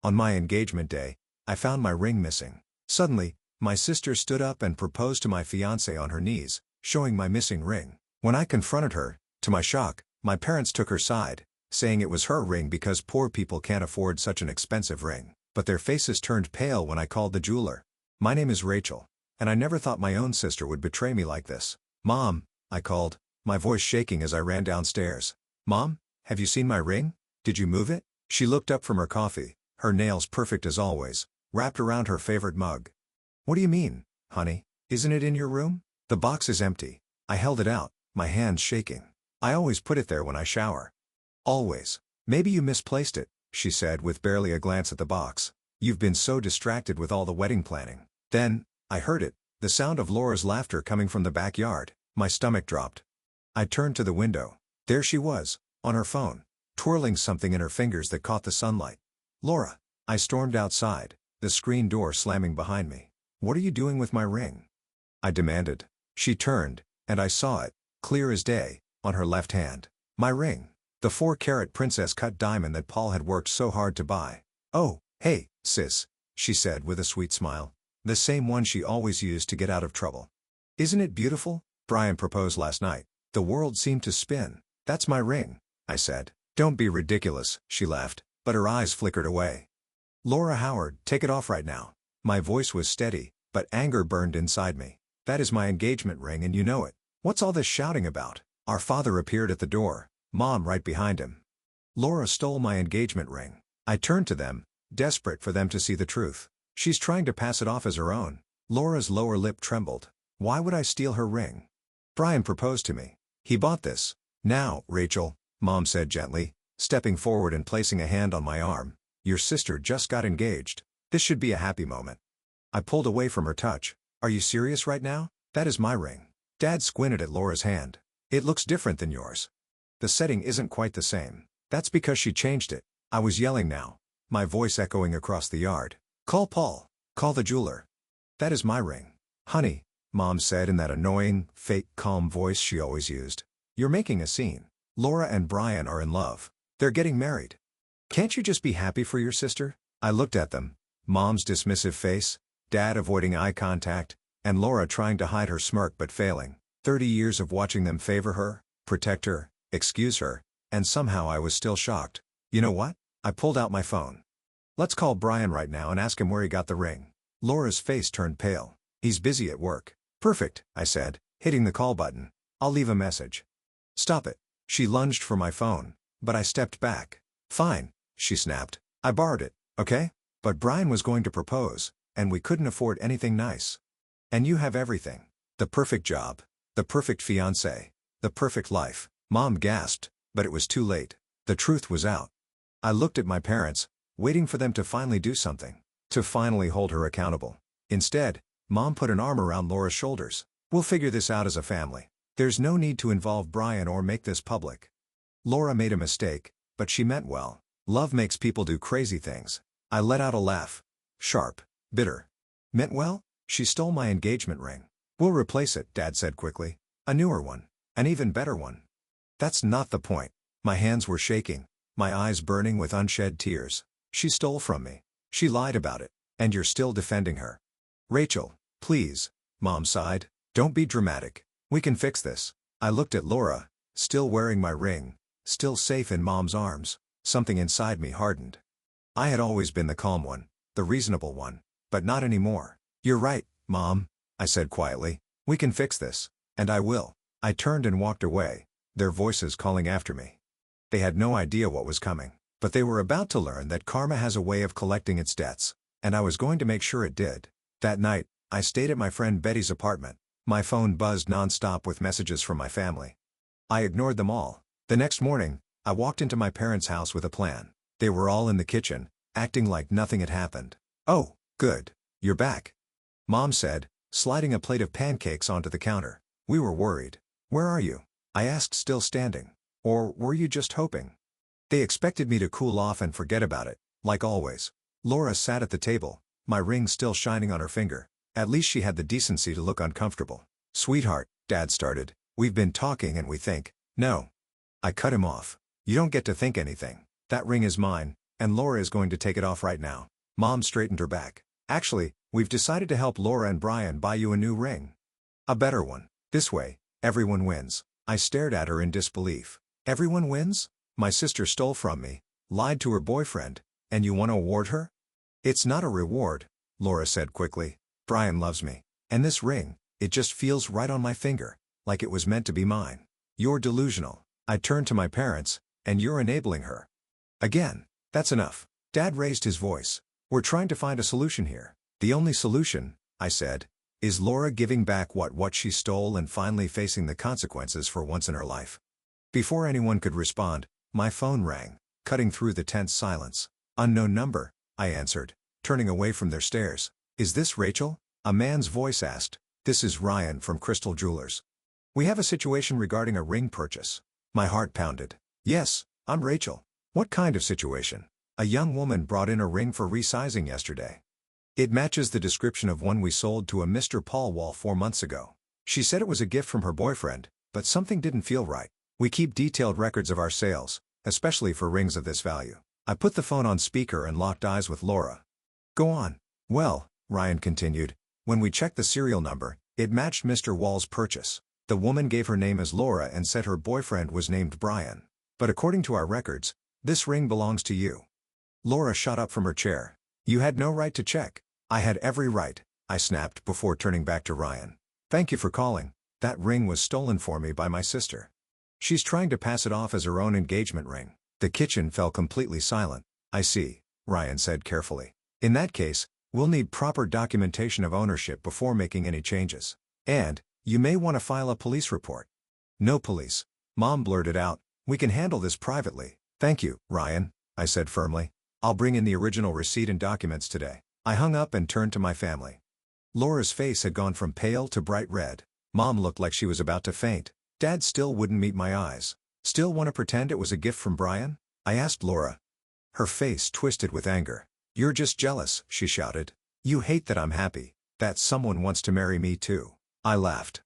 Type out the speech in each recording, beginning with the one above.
On my engagement day, I found my ring missing. Suddenly, my sister stood up and proposed to my fiance on her knees, showing my missing ring. When I confronted her, to my shock, my parents took her side, saying it was her ring because poor people can't afford such an expensive ring. But their faces turned pale when I called the jeweler. "My name is Rachel, and I never thought my own sister would betray me like this." "Mom," I called, my voice shaking as I ran downstairs. "Mom, have you seen my ring? Did you move it?" She looked up from her coffee, her nails perfect as always, wrapped around her favorite mug. "What do you mean, honey? Isn't it in your room?" "The box is empty." I held it out, my hands shaking. "I always put it there when I shower." "Always. Maybe you misplaced it," she said with barely a glance at the box. "You've been so distracted with all the wedding planning." Then, I heard it, the sound of Laura's laughter coming from the backyard. My stomach dropped. I turned to the window. There she was, on her phone, twirling something in her fingers that caught the sunlight. "Laura!" I stormed outside, the screen door slamming behind me. "What are you doing with my ring?" I demanded. She turned, and I saw it, clear as day, on her left hand. My ring. The 4-carat princess cut diamond that Paul had worked so hard to buy. "Oh, hey, sis," she said with a sweet smile. The same one she always used to get out of trouble. "Isn't it beautiful? Brian proposed last night. The world seemed to spin." "That's my ring," I said. "Don't be ridiculous," she laughed, but her eyes flickered away. "Laura Howard, take it off right now." My voice was steady, but anger burned inside me. "That is my engagement ring and you know it. What's all this shouting about?" Our father appeared at the door, Mom right behind him. "Laura stole my engagement ring." I turned to them, desperate for them to see the truth. "She's trying to pass it off as her own." Laura's lower lip trembled. "Why would I steal her ring? Brian proposed to me. He bought this." "Now, Rachel," Mom said gently, stepping forward and placing a hand on my arm, "your sister just got engaged. This should be a happy moment." I pulled away from her touch. "Are you serious right now? That is my ring." Dad squinted at Laura's hand. "It looks different than yours. The setting isn't quite the same." "That's because she changed it." I was yelling now, my voice echoing across the yard. "Call Paul. Call the jeweler. That is my ring." "Honey," Mom said in that annoying, fake calm voice she always used. "You're making a scene. Laura and Brian are in love. They're getting married. Can't you just be happy for your sister?" I looked at them, Mom's dismissive face, Dad avoiding eye contact, and Laura trying to hide her smirk but failing. 30 years of watching them favor her, protect her, excuse her, and somehow I was still shocked. "You know what?" I pulled out my phone. "Let's call Brian right now and ask him where he got the ring." Laura's face turned pale. "He's busy at work." "Perfect," I said, hitting the call button. "I'll leave a message." "Stop it." She lunged for my phone, but I stepped back. "Fine," she snapped. "I borrowed it, okay? But Brian was going to propose, and we couldn't afford anything nice. And you have everything. The perfect job. The perfect fiance. The perfect life." Mom gasped, but it was too late. The truth was out. I looked at my parents, waiting for them to finally do something, to finally hold her accountable. Instead, Mom put an arm around Laura's shoulders. "We'll figure this out as a family. There's no need to involve Brian or make this public." Laura made a mistake, but she meant well. Love makes people do crazy things. I let out a laugh. Sharp, bitter. "Meant well? She stole my engagement ring." "We'll replace it," Dad said quickly. "A newer one. An even better one." "That's not the point." My hands were shaking, my eyes burning with unshed tears. "She stole from me. She lied about it. And you're still defending her." "Rachel, please," Mom sighed. "Don't be dramatic. We can fix this." I looked at Laura, still wearing my ring, still safe in Mom's arms. Something inside me hardened. I had always been the calm one, the reasonable one, but not anymore. "You're right, Mom," I said quietly. "We can fix this. And I will." I turned and walked away, their voices calling after me. They had no idea what was coming, but they were about to learn that karma has a way of collecting its debts, and I was going to make sure it did. That night, I stayed at my friend Betty's apartment. My phone buzzed nonstop with messages from my family. I ignored them all. The next morning, I walked into my parents' house with a plan. They were all in the kitchen, acting like nothing had happened. "Oh, good. You're back," Mom said, sliding a plate of pancakes onto the counter. "We were worried." "Where are you?" I asked, still standing. "Or were you just hoping?" They expected me to cool off and forget about it, like always. Laura sat at the table, my ring still shining on her finger. At least she had the decency to look uncomfortable. "Sweetheart," Dad started, "we've been talking and we think." "No." I cut him off. "You don't get to think anything. That ring is mine, and Laura is going to take it off right now. Mom straightened her back. Actually, we've decided to help Laura and Brian buy you a new ring. A better one. This way, everyone wins. I stared at her in disbelief. Everyone wins? My sister stole from me, lied to her boyfriend, and you want to award her? It's not a reward, Laura said quickly. Brian loves me. And this ring, it just feels right on my finger, like it was meant to be mine. You're delusional. I turned to my parents, and you're enabling her. Again, that's enough. Dad raised his voice. We're trying to find a solution here. The only solution, I said, is Laura giving back what she stole and finally facing the consequences for once in her life. Before anyone could respond, my phone rang, cutting through the tense silence. Unknown number, I answered, turning away from their stares. Is this Rachel? A man's voice asked. This is Ryan from Crystal Jewelers. We have a situation regarding a ring purchase. My heart pounded. Yes, I'm Rachel. What kind of situation? A young woman brought in a ring for resizing yesterday. It matches the description of one we sold to a Mr. Paul Wall 4 months ago. She said it was a gift from her boyfriend, but something didn't feel right. We keep detailed records of our sales, especially for rings of this value. I put the phone on speaker and locked eyes with Laura. Go on. Well, Ryan continued, when we checked the serial number, it matched Mr. Wall's purchase. The woman gave her name as Laura and said her boyfriend was named Brian. But according to our records, this ring belongs to you. Laura shot up from her chair. You had no right to check. I had every right, I snapped before turning back to Ryan. Thank you for calling. That ring was stolen for me by my sister. She's trying to pass it off as her own engagement ring. The kitchen fell completely silent. I see, Ryan said carefully. In that case, we'll need proper documentation of ownership before making any changes. And, you may want to file a police report. No police. Mom blurted out. We can handle this privately. Thank you, Ryan, I said firmly. I'll bring in the original receipt and documents today. I hung up and turned to my family. Laura's face had gone from pale to bright red. Mom looked like she was about to faint. Dad still wouldn't meet my eyes. Still want to pretend it was a gift from Brian? I asked Laura. Her face twisted with anger. You're just jealous, she shouted. You hate that I'm happy, that someone wants to marry me too. I laughed.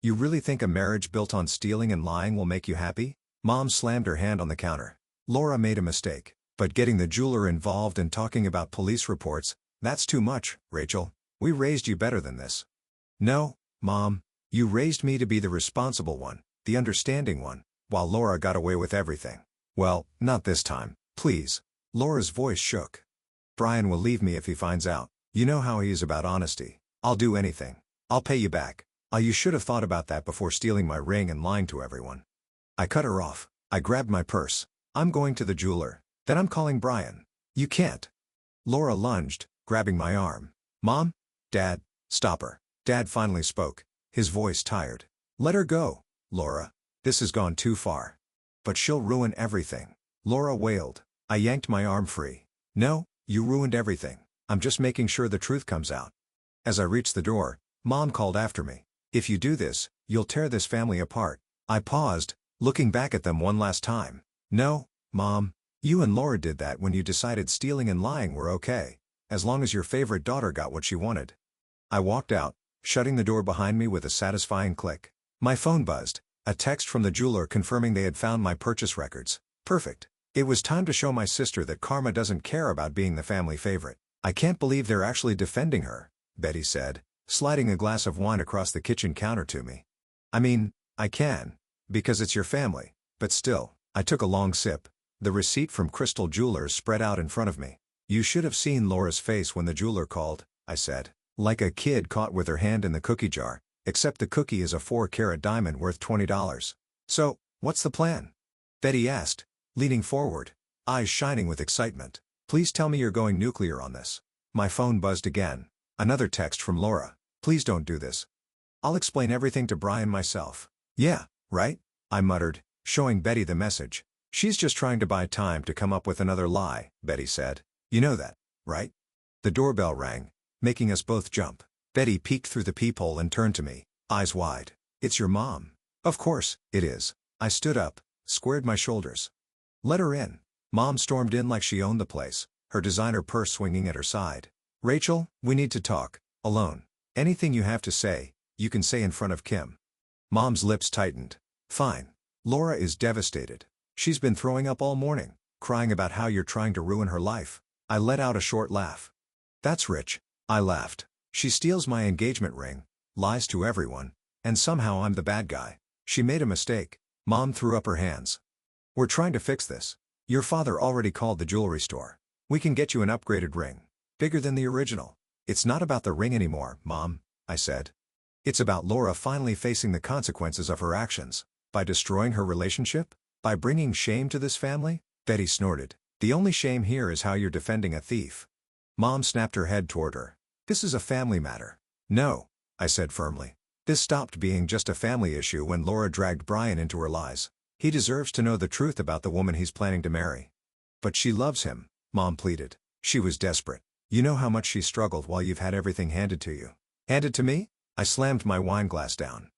You really think a marriage built on stealing and lying will make you happy? Mom slammed her hand on the counter. Laura made a mistake, but getting the jeweler involved and talking about police reports, that's too much, Rachel. We raised you better than this. No, Mom, you raised me to be the responsible one, the understanding one, while Laura got away with everything. Well, not this time, please. Laura's voice shook. Brian will leave me if he finds out. You know how he is about honesty. I'll do anything. I'll pay you back. You should have thought about that before stealing my ring and lying to everyone. I cut her off. I grabbed my purse. I'm going to the jeweler. Then I'm calling Brian. You can't. Laura lunged, grabbing my arm. Mom? Dad? Stop her. Dad finally spoke, his voice tired. Let her go, Laura. This has gone too far. But she'll ruin everything. Laura wailed. I yanked my arm free. No, you ruined everything. I'm just making sure the truth comes out. As I reached the door, Mom called after me. If you do this, you'll tear this family apart. I paused, looking back at them one last time. No, Mom. You and Laura did that when you decided stealing and lying were okay, as long as your favorite daughter got what she wanted. I walked out, shutting the door behind me with a satisfying click. My phone buzzed, a text from the jeweler confirming they had found my purchase records. Perfect. It was time to show my sister that karma doesn't care about being the family favorite. I can't believe they're actually defending her, Betty said, sliding a glass of wine across the kitchen counter to me. I mean, I can, because it's your family, but still. I took a long sip. The receipt from Crystal Jewelers spread out in front of me. You should have seen Laura's face when the jeweler called, I said. Like a kid caught with her hand in the cookie jar, except the cookie is a 4-carat diamond worth $20. So, what's the plan? Betty asked, leaning forward, eyes shining with excitement. Please tell me you're going nuclear on this. My phone buzzed again. Another text from Laura. Please don't do this. I'll explain everything to Brian myself. Yeah, right? I muttered, showing Betty the message. She's just trying to buy time to come up with another lie, Betty said. You know that, right? The doorbell rang, making us both jump. Betty peeked through the peephole and turned to me, eyes wide. It's your mom. Of course, it is. I stood up, squared my shoulders. Let her in. Mom stormed in like she owned the place, her designer purse swinging at her side. Rachel, we need to talk, alone. Anything you have to say, you can say in front of Kim. Mom's lips tightened. Fine. Laura is devastated. She's been throwing up all morning. crying about how you're trying to ruin her life. I let out a short laugh. That's rich. I laughed. She steals my engagement ring, lies to everyone, and somehow I'm the bad guy. She made a mistake. Mom threw up her hands. We're trying to fix this. Your father already called the jewelry store. We can get you an upgraded ring. Bigger than the original. It's not about the ring anymore, Mom, I said. It's about Laura finally facing the consequences of her actions. By destroying her relationship? By bringing shame to this family? Betty snorted. The only shame here is how you're defending a thief. Mom snapped her head toward her. This is a family matter. No, I said firmly. This stopped being just a family issue when Laura dragged Brian into her lies. He deserves to know the truth about the woman he's planning to marry. But she loves him, Mom pleaded. She was desperate. You know how much she struggled while you've had everything handed to you. Handed to me? I slammed my wine glass down.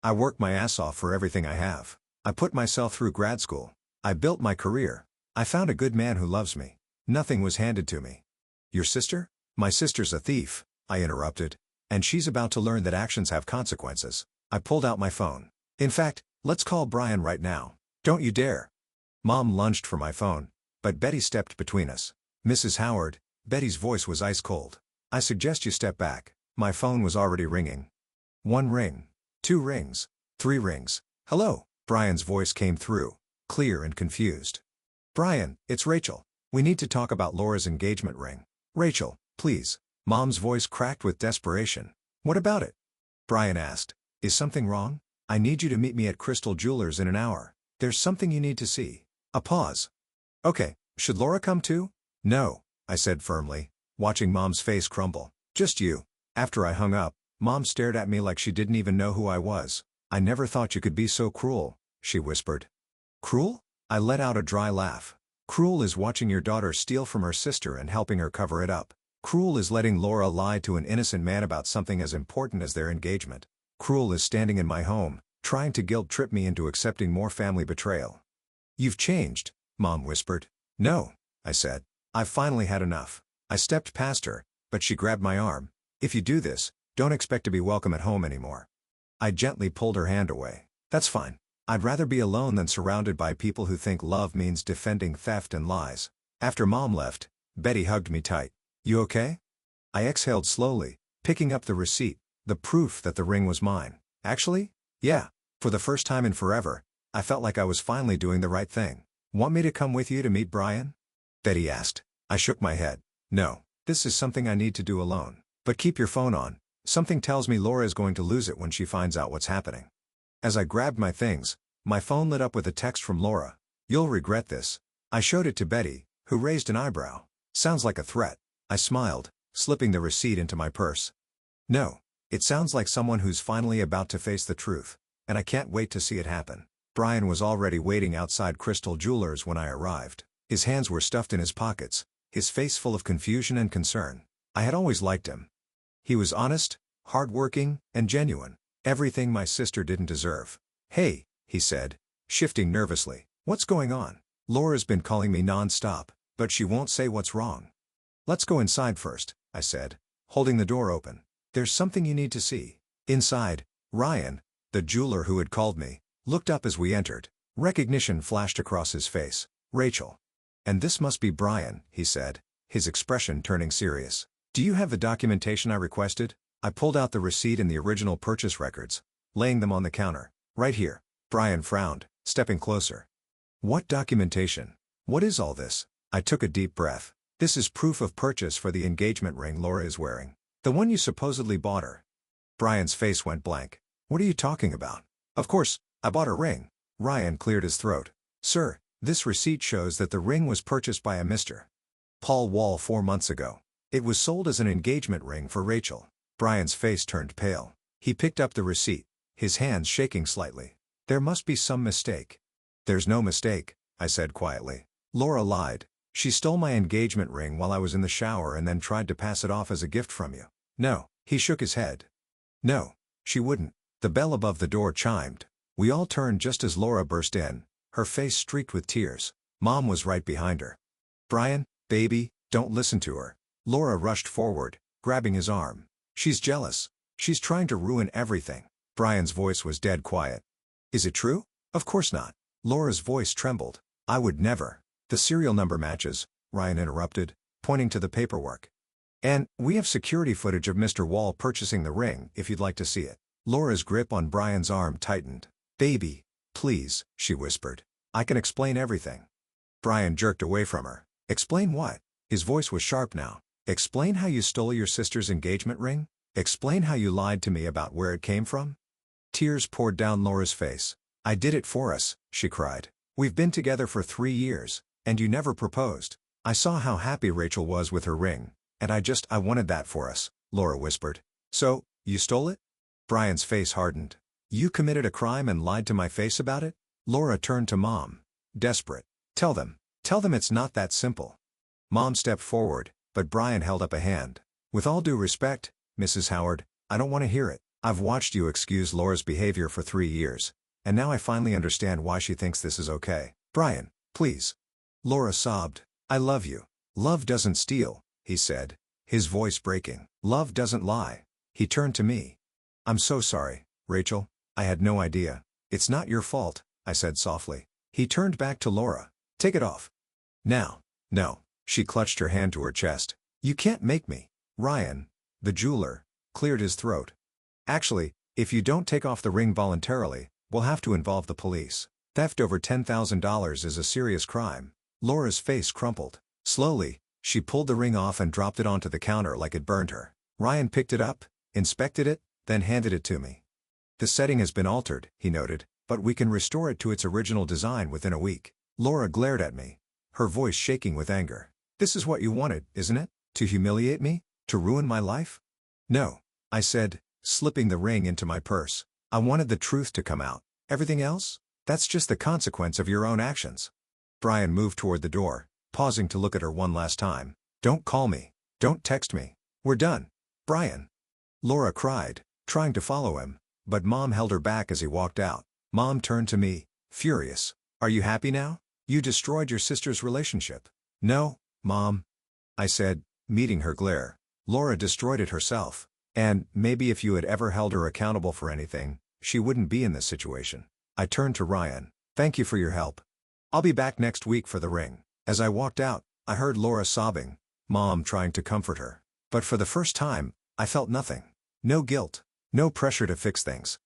I worked my ass off for everything I have. I put myself through grad school. I built my career. I found a good man who loves me. Nothing was handed to me. Your sister? My sister's a thief, I interrupted. And she's about to learn that actions have consequences. I pulled out my phone. In fact, let's call Brian right now. Don't you dare. Mom lunged for my phone, but Betty stepped between us. Mrs. Howard, Betty's voice was ice cold. I suggest you step back. My phone was already ringing. 1 ring. 2 rings. 3 rings. Hello, Brian's voice came through, clear and confused. Brian, it's Rachel. We need to talk about Laura's engagement ring. Rachel, please. Mom's voice cracked with desperation. What about it? Brian asked. Is something wrong? I need you to meet me at Crystal Jewelers in an hour. There's something you need to see. A pause. Okay, should Laura come too? No, I said firmly, watching Mom's face crumble. Just you. After I hung up, Mom stared at me like she didn't even know who I was. I never thought you could be so cruel, she whispered. Cruel? I let out a dry laugh. Cruel is watching your daughter steal from her sister and helping her cover it up. Cruel is letting Laura lie to an innocent man about something as important as their engagement. Cruel is standing in my home, trying to guilt-trip me into accepting more family betrayal. You've changed, Mom whispered. No, I said. I've finally had enough. I stepped past her, but she grabbed my arm. If you do this, don't expect to be welcome at home anymore. I gently pulled her hand away. That's fine. I'd rather be alone than surrounded by people who think love means defending theft and lies. After Mom left, Betty hugged me tight. You okay? I exhaled slowly, picking up the receipt, the proof that the ring was mine. Actually, yeah. For the first time in forever, I felt like I was finally doing the right thing. Want me to come with you to meet Brian? Betty asked. I shook my head. No, this is something I need to do alone. But keep your phone on. Something tells me Laura is going to lose it when she finds out what's happening. As I grabbed my things, my phone lit up with a text from Laura. You'll regret this. I showed it to Betty, who raised an eyebrow. Sounds like a threat. I smiled, slipping the receipt into my purse. No, it sounds like someone who's finally about to face the truth, and I can't wait to see it happen. Brian was already waiting outside Crystal Jewelers when I arrived. His hands were stuffed in his pockets, his face full of confusion and concern. I had always liked him. He was honest, hardworking, and genuine. Everything my sister didn't deserve. Hey, he said, shifting nervously. What's going on? Laura's been calling me non-stop, but she won't say what's wrong. Let's go inside first, I said, holding the door open. There's something you need to see. Inside, Ryan, the jeweler who had called me, looked up as we entered. Recognition flashed across his face. Rachel. And this must be Brian, he said, his expression turning serious. Do you have the documentation I requested? I pulled out the receipt and the original purchase records, laying them on the counter. Right here. Brian frowned, stepping closer. What documentation? What is all this? I took a deep breath. This is proof of purchase for the engagement ring Laura is wearing. The one you supposedly bought her. Brian's face went blank. What are you talking about? Of course, I bought a ring. Ryan cleared his throat. Sir, this receipt shows that the ring was purchased by a Mr. Paul Wall 4 months ago. It was sold as an engagement ring for Rachel. Brian's face turned pale. He picked up the receipt, his hands shaking slightly. There must be some mistake. There's no mistake, I said quietly. Laura lied. She stole my engagement ring while I was in the shower and then tried to pass it off as a gift from you. No, he shook his head. No, she wouldn't. The bell above the door chimed. We all turned just as Laura burst in, her face streaked with tears. Mom was right behind her. Brian, baby, don't listen to her. Laura rushed forward, grabbing his arm. She's jealous. She's trying to ruin everything. Brian's voice was dead quiet. Is it true? Of course not. Laura's voice trembled. I would never. The serial number matches, Ryan interrupted, pointing to the paperwork. And we have security footage of Mr. Wall purchasing the ring if you'd like to see it. Laura's grip on Brian's arm tightened. Baby, please, she whispered. I can explain everything. Brian jerked away from her. Explain what? His voice was sharp now. Explain how you stole your sister's engagement ring? Explain how you lied to me about where it came from? Tears poured down Laura's face. I did it for us, she cried. We've been together for 3 years, and you never proposed. I saw how happy Rachel was with her ring, and I wanted that for us, Laura whispered. So, you stole it? Brian's face hardened. You committed a crime and lied to my face about it? Laura turned to Mom. Desperate. Tell them it's not that simple. Mom stepped forward, but Brian held up a hand. With all due respect, Mrs. Howard, I don't want to hear it. I've watched you excuse Laura's behavior for 3 years, and now I finally understand why she thinks this is okay. Brian, please. Laura sobbed. I love you. Love doesn't steal, he said, his voice breaking. Love doesn't lie. He turned to me. I'm so sorry, Rachel. I had no idea. It's not your fault, I said softly. He turned back to Laura. Take it off. Now. No. She clutched her hand to her chest. You can't make me. Ryan, the jeweler, cleared his throat. Actually, if you don't take off the ring voluntarily, we'll have to involve the police. Theft over $10,000 is a serious crime. Laura's face crumpled. Slowly, she pulled the ring off and dropped it onto the counter like it burned her. Ryan picked it up, inspected it, then handed it to me. The setting has been altered, he noted, but we can restore it to its original design within a week. Laura glared at me, her voice shaking with anger. This is what you wanted, isn't it? To humiliate me? To ruin my life? No, I said, slipping the ring into my purse. I wanted the truth to come out. Everything else? That's just the consequence of your own actions. Brian moved toward the door, pausing to look at her one last time. Don't call me. Don't text me. We're done. Brian. Laura cried, trying to follow him, but Mom held her back as he walked out. Mom turned to me, furious. Are you happy now? You destroyed your sister's relationship. No, Mom. I said, meeting her glare. Laura destroyed it herself. And maybe if you had ever held her accountable for anything, she wouldn't be in this situation. I turned to Ryan. Thank you for your help. I'll be back next week for the ring. As I walked out, I heard Laura sobbing, Mom trying to comfort her. But for the first time, I felt nothing. No guilt. No pressure to fix things.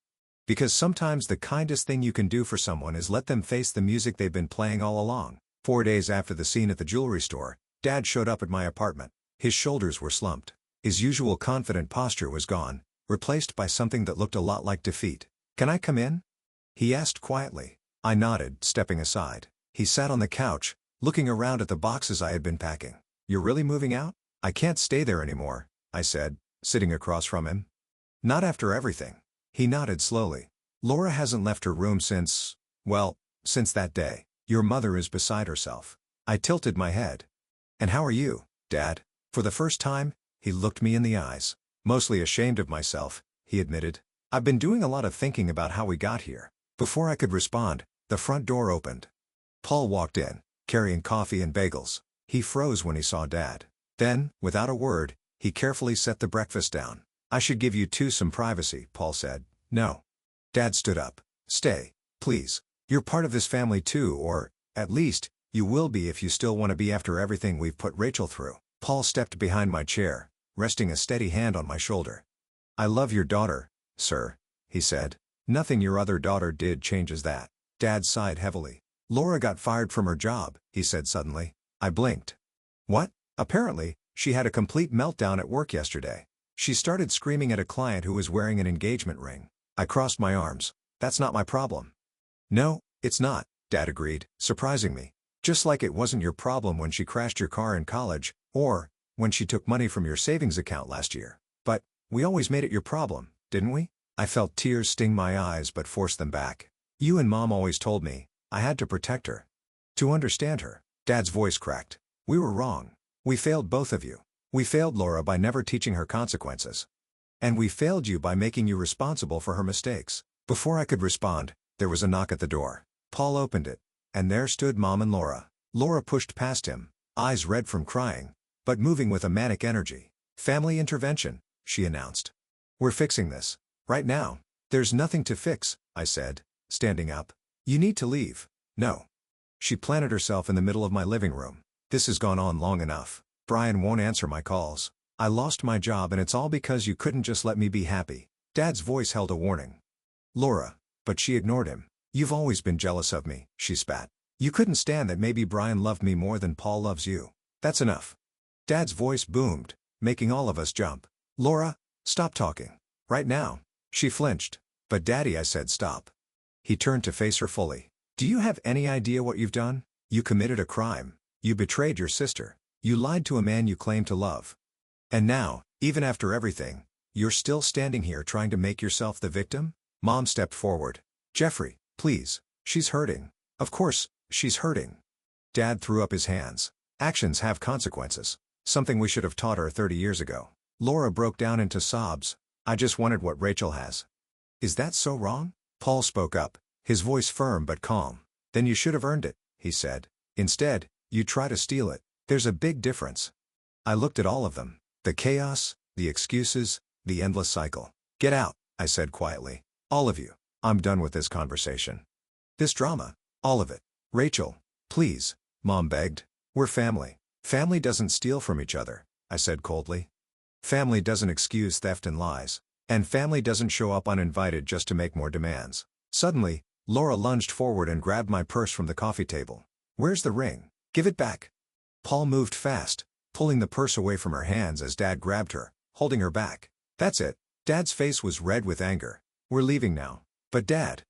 Because sometimes the kindest thing you can do for someone is let them face the music they've been playing all along. 4 days after the scene at the jewelry store, Dad showed up at my apartment. His shoulders were slumped. His usual confident posture was gone, replaced by something that looked a lot like defeat. Can I come in? He asked quietly. I nodded, stepping aside. He sat on the couch, looking around at the boxes I had been packing. You're really moving out? I can't stay there anymore, I said, sitting across from him. Not after everything. He nodded slowly. Laura hasn't left her room since that day. Your mother is beside herself. I tilted my head. And how are you, Dad? For the first time, he looked me in the eyes. Mostly ashamed of myself, he admitted. I've been doing a lot of thinking about how we got here. Before I could respond, the front door opened. Paul walked in, carrying coffee and bagels. He froze when he saw Dad. Then, without a word, he carefully set the breakfast down. I should give you two some privacy, Paul said. No. Dad stood up. Stay, please. You're part of this family too, or, at least, you will be if you still want to be after everything we've put Rachel through. Paul stepped behind my chair, resting a steady hand on my shoulder. I love your daughter, sir, he said. Nothing your other daughter did changes that. Dad sighed heavily. Laura got fired from her job, he said suddenly. I blinked. What? Apparently, she had a complete meltdown at work yesterday. She started screaming at a client who was wearing an engagement ring. I crossed my arms. That's not my problem. No, it's not, Dad agreed, surprising me. Just like it wasn't your problem when she crashed your car in college, or when she took money from your savings account last year. But we always made it your problem, didn't we? I felt tears sting my eyes but forced them back. You and Mom always told me I had to protect her. To understand her. Dad's voice cracked. We were wrong. We failed both of you. We failed Laura by never teaching her consequences. And we failed you by making you responsible for her mistakes. Before I could respond, there was a knock at the door. Paul opened it, and there stood Mom and Laura. Laura pushed past him, eyes red from crying, but moving with a manic energy. Family intervention, she announced. We're fixing this. Right now. There's nothing to fix, I said, standing up. You need to leave. No. She planted herself in the middle of my living room. This has gone on long enough. Brian won't answer my calls. I lost my job and it's all because you couldn't just let me be happy. Dad's voice held a warning. Laura. But she ignored him. You've always been jealous of me, she spat. You couldn't stand that maybe Brian loved me more than Paul loves you. That's enough. Dad's voice boomed, making all of us jump. Laura, stop talking. Right now. She flinched. But Daddy, I said stop. He turned to face her fully. Do you have any idea what you've done? You committed a crime. You betrayed your sister. You lied to a man you claimed to love. And now, even after everything, you're still standing here trying to make yourself the victim? Mom stepped forward. Jeffrey, please. She's hurting. Of course, she's hurting. Dad threw up his hands. Actions have consequences. Something we should have taught her 30 years ago. Laura broke down into sobs. I just wanted what Rachel has. Is that so wrong? Paul spoke up, his voice firm but calm. Then you should have earned it, he said. Instead, you try to steal it. There's a big difference. I looked at all of them. The chaos, the excuses, the endless cycle. Get out, I said quietly. All of you. I'm done with this conversation. This drama. All of it. Rachel, please, Mom begged. We're family. Family doesn't steal from each other, I said coldly. Family doesn't excuse theft and lies. And family doesn't show up uninvited just to make more demands. Suddenly, Laura lunged forward and grabbed my purse from the coffee table. Where's the ring? Give it back. Paul moved fast, pulling the purse away from her hands as Dad grabbed her, holding her back. That's it. Dad's face was red with anger. We're leaving now. But Dad.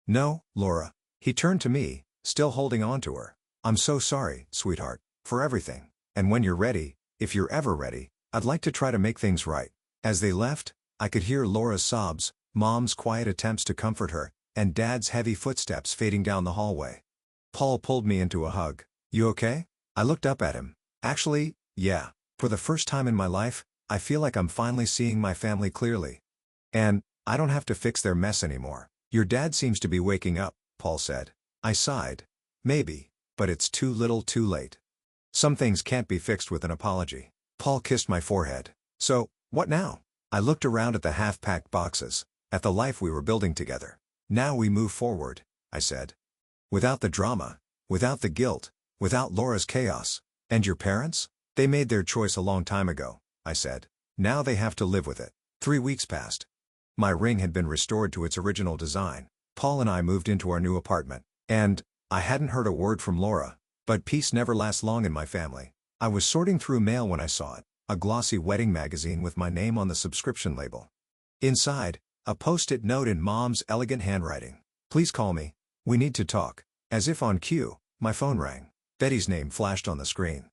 No, Laura. He turned to me, still holding on to her. I'm so sorry, sweetheart, for everything. And when you're ready, if you're ever ready, I'd like to try to make things right. As they left, I could hear Laura's sobs, Mom's quiet attempts to comfort her, and Dad's heavy footsteps fading down the hallway. Paul pulled me into a hug. You okay? I looked up at him. Actually, yeah. For the first time in my life, I feel like I'm finally seeing my family clearly. And I don't have to fix their mess anymore. Your dad seems to be waking up, Paul said. I sighed. Maybe, but it's too little too late. Some things can't be fixed with an apology. Paul kissed my forehead. So, what now? I looked around at the half-packed boxes, at the life we were building together. Now we move forward, I said. Without the drama, without the guilt, without Laura's chaos. And your parents? They made their choice a long time ago, I said. Now they have to live with it. 3 weeks passed. My ring had been restored to its original design. Paul and I moved into our new apartment. And I hadn't heard a word from Laura. But peace never lasts long in my family. I was sorting through mail when I saw it. A glossy wedding magazine with my name on the subscription label. Inside, a post-it note in Mom's elegant handwriting. Please call me. We need to talk. As if on cue, my phone rang. Betty's name flashed on the screen.